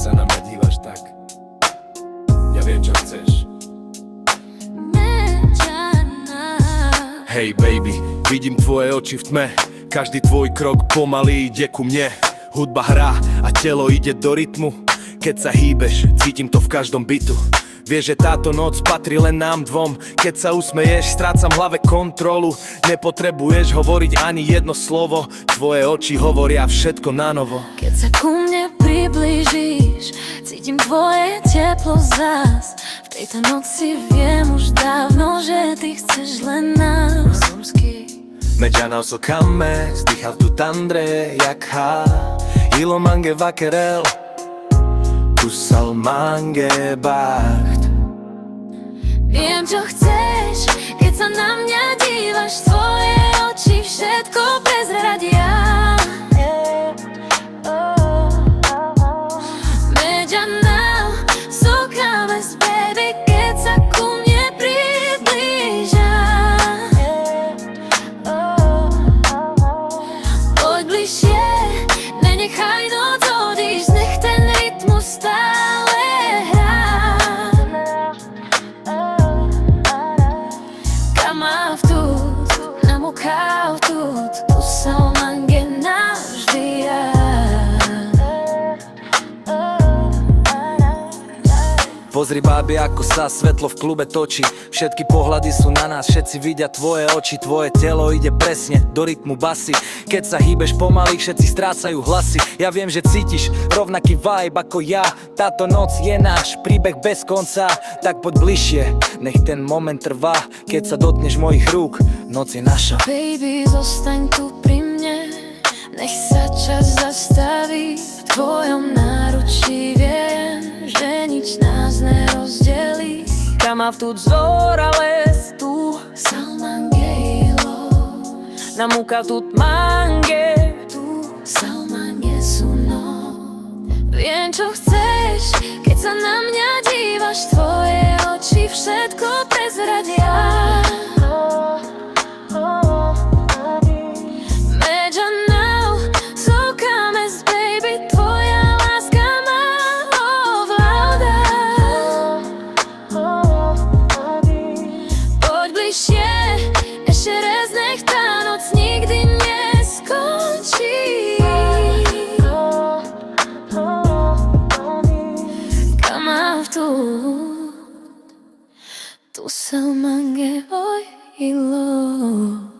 sa na mňa dívaš tak. Ja viem, čo chceš. Hej baby, vidím tvoje oči v tme. Každý tvoj krok pomaly ide ku mne. Hudba hrá a telo ide do rytmu. Keď sa hýbeš, cítim to v každom bitu. Vieš, že táto noc patrí len nám dvom. Keď sa usmeješ, strácam v hlave kontrolu. Nepotrebuješ hovoriť ani jedno slovo. Tvoje oči hovoria všetko nanovo. Keď sa ku mne priblížiš, cítim tvoje teplo zás. V tejto noci viem už dávno, že ty chceš len nás. Međana osokame, zdýchal tu tandre, jak ha. Ilo mange vakerel, kusal mange bacht. Viem, čo chceš, keď sa na mňa dívaš. Tvoje oči všetko prezradia. Međana osokame, baby, keď sa ku mne priblíža. Poď bližšie, nenechaj noc odísť, nech ten rytmus stále hrá. Kamav tut, namukav tut, kusal mange navždy ja. Pozri bábi, ako sa svetlo v klube točí. Všetky pohľady sú na nás, všetci vidia tvoje oči. Tvoje telo ide presne do rytmu basy. Keď sa hýbeš pomaly, všetci strácajú hlasy. Ja viem, že cítiš rovnaký vibe ako ja. Táto noc je náš príbeh bez konca. Tak poď bližšie, nech ten moment trvá. Keď sa dotkneš mojich rúk, noc je naša. Baby, zostaň tu pri mne, nech sa čas zastaví. V tvojom náručí viem, že nič nás nerozdelí. Kamav tut zora les tu, Salmangelo, namukav tut mange. tu salmange suno. Viem, čo chceš, keď sa na mňa dívaš. Tvoje oči všetko prezradia. Međana osokame, baby, tvoja láska ma ovláda. Poď bližšie, ešte raz, nech tá noc nikdy neskončí. Kamav tut, tu salmange oj ilo.